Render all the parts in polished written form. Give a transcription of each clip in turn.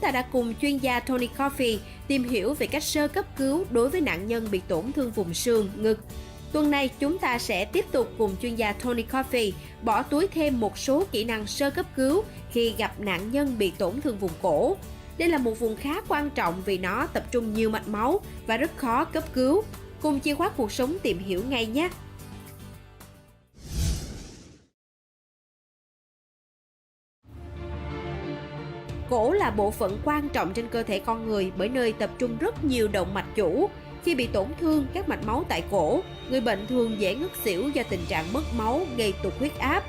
ta đã cùng chuyên gia Tony Coffey tìm hiểu về cách sơ cấp cứu đối với nạn nhân bị tổn thương vùng xương, ngực. Tuần này, chúng ta sẽ tiếp tục cùng chuyên gia Tony Coffey bỏ túi thêm một số kỹ năng sơ cấp cứu khi gặp nạn nhân bị tổn thương vùng cổ. Đây là một vùng khá quan trọng vì nó tập trung nhiều mạch máu và rất khó cấp cứu. Cùng chìa khóa cuộc sống tìm hiểu ngay nhé! Cổ là bộ phận quan trọng trên cơ thể con người bởi nơi tập trung rất nhiều động mạch chủ. Khi bị tổn thương các mạch máu tại cổ, người bệnh thường dễ ngất xỉu do tình trạng mất máu gây tụt huyết áp.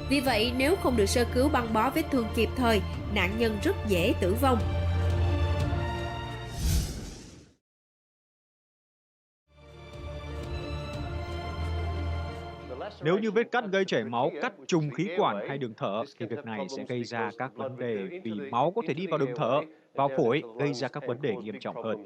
Vì vậy, nếu không được sơ cứu băng bó vết thương kịp thời, nạn nhân rất dễ tử vong. Nếu như vết cắt gây chảy máu, cắt trùng khí quản hay đường thở, thì việc này sẽ gây ra các vấn đề vì máu có thể đi vào đường thở, vào phổi, gây ra các vấn đề nghiêm trọng hơn.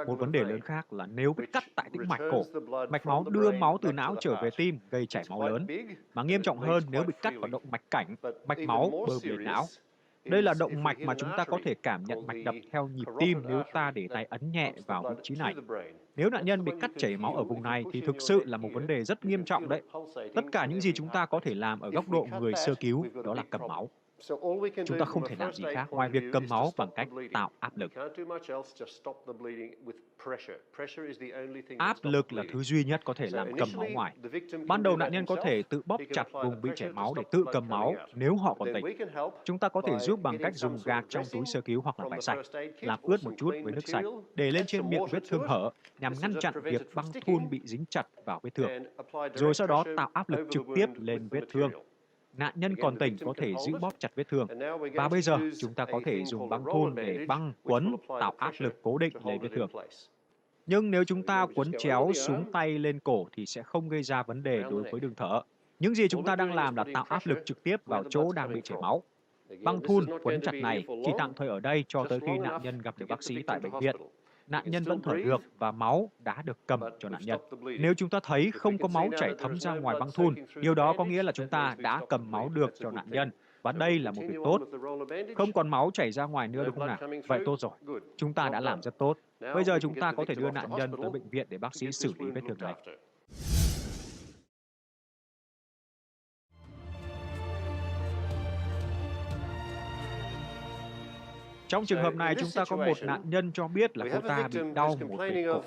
Một vấn đề lớn khác là nếu vết cắt tại tĩnh mạch cổ, mạch máu đưa máu từ não trở về tim, gây chảy máu lớn. Mà nghiêm trọng hơn nếu bị cắt vào động mạch cảnh, mạch máu bơm lên não. Đây là động mạch mà chúng ta có thể cảm nhận mạch đập theo nhịp tim nếu ta để tay ấn nhẹ vào vị trí này. Nếu nạn nhân bị cắt chảy máu ở vùng này thì thực sự là một vấn đề rất nghiêm trọng đấy. Tất cả những gì chúng ta có thể làm ở góc độ người sơ cứu đó là cầm máu. Chúng ta không thể làm gì khác ngoài việc cầm máu bằng cách tạo áp lực. Áp lực là thứ duy nhất có thể làm cầm máu ngoài. Ban đầu nạn nhân có thể tự bóp chặt vùng bị chảy máu để tự cầm máu nếu họ còn tỉnh. Chúng ta có thể giúp bằng cách dùng gạc trong túi sơ cứu hoặc là vải sạch, làm ướt một chút với nước sạch, để lên trên miệng vết thương hở nhằm ngăn chặn việc băng thun bị dính chặt vào vết thương. Rồi sau đó tạo áp lực trực tiếp lên vết thương. Nạn nhân còn tỉnh có thể giữ bóp chặt vết thương. Và bây giờ, chúng ta có thể dùng băng thun để băng, quấn, tạo áp lực cố định lên vết thương. Nhưng nếu chúng ta quấn chéo xuống tay lên cổ thì sẽ không gây ra vấn đề đối với đường thở. Những gì chúng ta đang làm là tạo áp lực trực tiếp vào chỗ đang bị chảy máu. Băng thun quấn chặt này chỉ tạm thời ở đây cho tới khi nạn nhân gặp được bác sĩ tại bệnh viện. Nạn nhân vẫn thở được và máu đã được cầm cho nạn nhân. Nếu chúng ta thấy không có máu chảy thấm ra ngoài băng thun, điều đó có nghĩa là chúng ta đã cầm máu được cho nạn nhân. Và đây là một việc tốt. Không còn máu chảy ra ngoài nữa đúng không nào? Vậy tốt rồi. Chúng ta đã làm rất tốt. Bây giờ chúng ta có thể đưa nạn nhân tới bệnh viện để bác sĩ xử lý vết thương này. Trong trường hợp này, chúng ta có một nạn nhân cho biết là cô ta bị đau một bên cổ.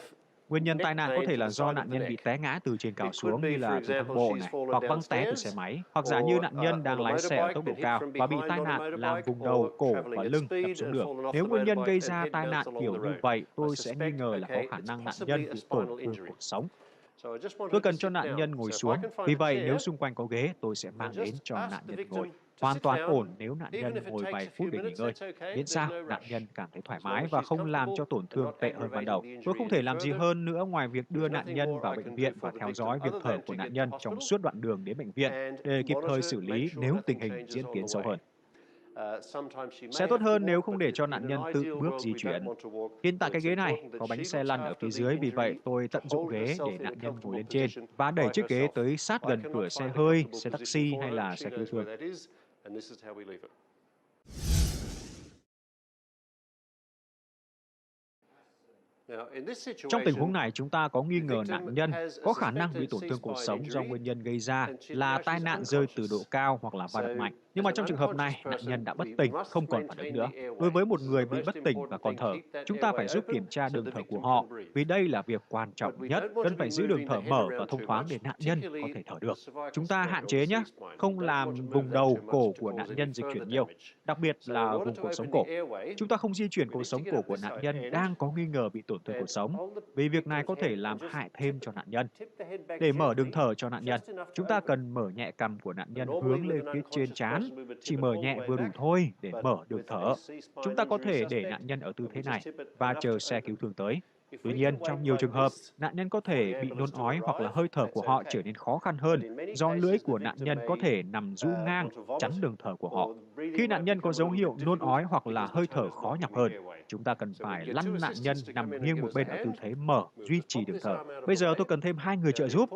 Nguyên nhân tai nạn có thể là do nạn nhân bị té ngã từ trên cao xuống như là từ thang bộ này, hoặc văng té từ xe máy, hoặc giả như nạn nhân đang lái xe ở tốc độ cao và bị tai nạn làm vùng đầu, cổ và lưng đập xuống đường. Nếu nguyên nhân gây ra tai nạn kiểu như vậy, tôi sẽ nghi ngờ là có khả năng nạn nhân bị tổn thương cột sống. Tôi cần cho nạn nhân ngồi xuống, vì vậy nếu xung quanh có ghế, tôi sẽ mang đến cho nạn nhân ngồi. Hoàn toàn ổn nếu nạn nhân ngồi vài phút để nghỉ ngơi. Miễn sao nạn nhân cảm thấy thoải mái và không làm cho tổn thương tệ hơn ban đầu. Tôi không thể làm gì hơn nữa ngoài việc đưa nạn nhân vào bệnh viện và theo dõi việc thở của nạn nhân trong suốt đoạn đường đến bệnh viện để kịp thời xử lý nếu tình hình diễn tiến xấu hơn. Sẽ tốt hơn nếu không để cho nạn nhân tự bước di chuyển. Hiện tại cái ghế này có bánh xe lăn ở phía dưới, vì vậy tôi tận dụng ghế để nạn nhân ngồi lên trên và đẩy chiếc ghế tới sát gần cửa xe hơi, xe taxi hay là xe cứu thương. Trong tình huống này, chúng ta có nghi ngờ nạn nhân có khả năng bị tổn thương cột sống do nguyên nhân gây ra là tai nạn rơi từ độ cao hoặc là va đập mạnh. Nhưng mà trong trường hợp này, nạn nhân đã bất tỉnh, không còn phản ứng nữa. Đối với một người bị bất tỉnh và còn thở, chúng ta phải giúp kiểm tra đường thở của họ, vì đây là việc quan trọng nhất, cần phải giữ đường thở mở và thông thoáng để nạn nhân có thể thở được. Chúng ta hạn chế nhé, không làm vùng đầu, cổ của nạn nhân dịch chuyển nhiều, đặc biệt là vùng cột sống cổ. Chúng ta không di chuyển cột sống cổ của nạn nhân đang có nghi ngờ bị tổn thương cột sống, vì việc này có thể làm hại thêm cho nạn nhân. Để mở đường thở cho nạn nhân, chúng ta cần mở nhẹ cằm của nạn nhân hướng lên phía trên trán, chỉ mở nhẹ vừa đủ thôi để mở đường thở. Chúng ta có thể để nạn nhân ở tư thế này và chờ xe cứu thương tới. Tuy nhiên, trong nhiều trường hợp, nạn nhân có thể bị nôn ói hoặc là hơi thở của họ trở nên khó khăn hơn do lưỡi của nạn nhân có thể nằm duỗi ngang chắn đường thở của họ. Khi nạn nhân có dấu hiệu nôn ói hoặc là hơi thở khó nhọc hơn, chúng ta cần phải lăn nạn nhân nằm nghiêng một bên ở tư thế mở, duy trì đường thở. Bây giờ tôi cần thêm 2 người trợ giúp.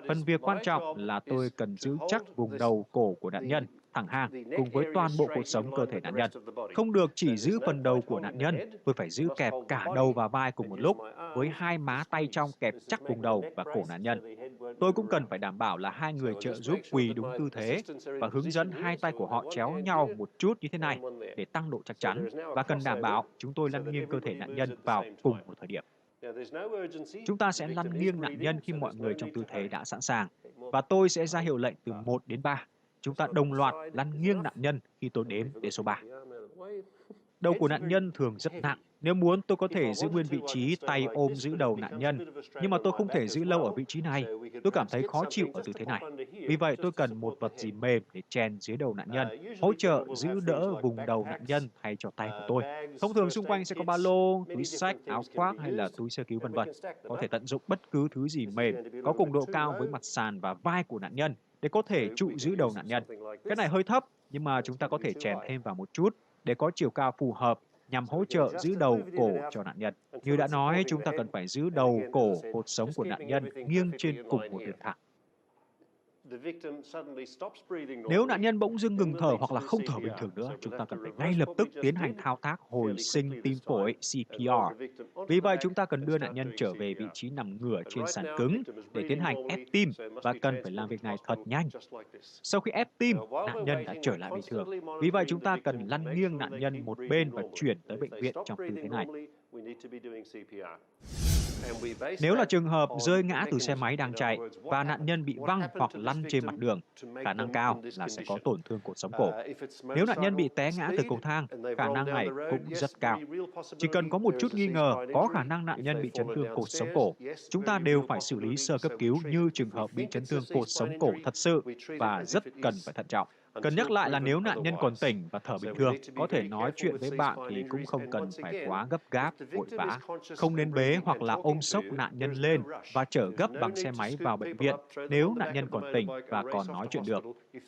Phần việc quan trọng là tôi cần giữ chắc vùng đầu cổ của nạn nhân, thẳng hàng cùng với toàn bộ cột sống cơ thể nạn nhân. Không được chỉ giữ phần đầu của nạn nhân, tôi phải giữ kẹp cả đầu và vai cùng một lúc, với hai má tay trong kẹp chắc vùng đầu và cổ nạn nhân. Tôi cũng cần phải đảm bảo là hai người trợ giúp quỳ đúng tư thế và hướng dẫn hai tay của họ chéo nhau một chút như thế này để tăng độ chắc chắn, và cần đảm bảo chúng tôi lăn nghiêng cơ thể nạn nhân vào cùng một thời điểm. Chúng ta sẽ lăn nghiêng nạn nhân khi mọi người trong tư thế đã sẵn sàng, và tôi sẽ ra hiệu lệnh từ 1 đến 3. Chúng ta đồng loạt lăn nghiêng nạn nhân khi tôi đếm đến số 3. Đầu của nạn nhân thường rất nặng. Nếu muốn, tôi có thể giữ nguyên vị trí tay ôm giữ đầu nạn nhân, nhưng mà tôi không thể giữ lâu ở vị trí này. Tôi cảm thấy khó chịu ở tư thế này. Vì vậy, tôi cần một vật gì mềm để chèn dưới đầu nạn nhân, hỗ trợ giữ đỡ vùng đầu nạn nhân thay cho tay của tôi. Thông thường xung quanh sẽ có ba lô, túi xách, áo khoác hay là túi sơ cứu v.v. Có thể tận dụng bất cứ thứ gì mềm, có cùng độ cao với mặt sàn và vai của nạn nhân để có thể trụ giữ đầu nạn nhân. Cái này hơi thấp, nhưng mà chúng ta có thể chèn thêm vào một chút để có chiều cao phù hợp nhằm hỗ trợ giữ đầu cổ cho nạn nhân. Như đã nói, chúng ta cần phải giữ đầu, cổ, cột sống của nạn nhân nghiêng trên cùng một đường thẳng. Nếu nạn nhân bỗng dưng ngừng thở hoặc là không thở bình thường nữa, chúng ta cần phải ngay lập tức tiến hành thao tác hồi sinh tim phổi CPR. Vì vậy, chúng ta cần đưa nạn nhân trở về vị trí nằm ngửa trên sàn cứng để tiến hành ép tim, và cần phải làm việc này thật nhanh. Sau khi ép tim, nạn nhân đã trở lại bình thường. Vì vậy, chúng ta cần lăn nghiêng nạn nhân một bên và chuyển tới bệnh viện trong tư thế này. Nếu là trường hợp rơi ngã từ xe máy đang chạy và nạn nhân bị văng hoặc lăn trên mặt đường, khả năng cao là sẽ có tổn thương cột sống cổ. Nếu nạn nhân bị té ngã từ cầu thang, khả năng này cũng rất cao. Chỉ cần có một chút nghi ngờ có khả năng nạn nhân bị chấn thương cột sống cổ, chúng ta đều phải xử lý sơ cấp cứu như trường hợp bị chấn thương cột sống cổ thật sự và rất cần phải thận trọng. Cần nhắc lại là nếu nạn nhân còn tỉnh và thở bình thường, có thể nói chuyện với bạn thì cũng không cần phải quá gấp gáp, vội vã. Không nên bế hoặc là ôm xốc nạn nhân lên và chở gấp bằng xe máy vào bệnh viện nếu nạn nhân còn tỉnh và còn nói chuyện được.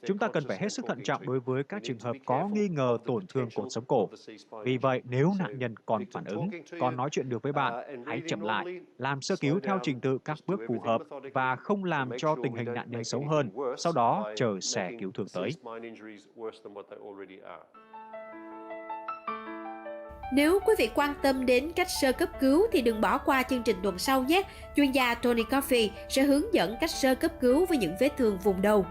Chúng ta cần phải hết sức thận trọng đối với các trường hợp có nghi ngờ tổn thương cột sống cổ. Vì vậy, nếu nạn nhân còn phản ứng, còn nói chuyện được với bạn, hãy chậm lại, làm sơ cứu theo trình tự các bước phù hợp và không làm cho tình hình nạn nhân xấu hơn, sau đó chờ xe cứu thương tới. Nếu quý vị quan tâm đến cách sơ cấp cứu thì đừng bỏ qua chương trình tuần sau nhé. Chuyên gia Tony Coffey sẽ hướng dẫn cách sơ cấp cứu với những vết thương vùng đầu.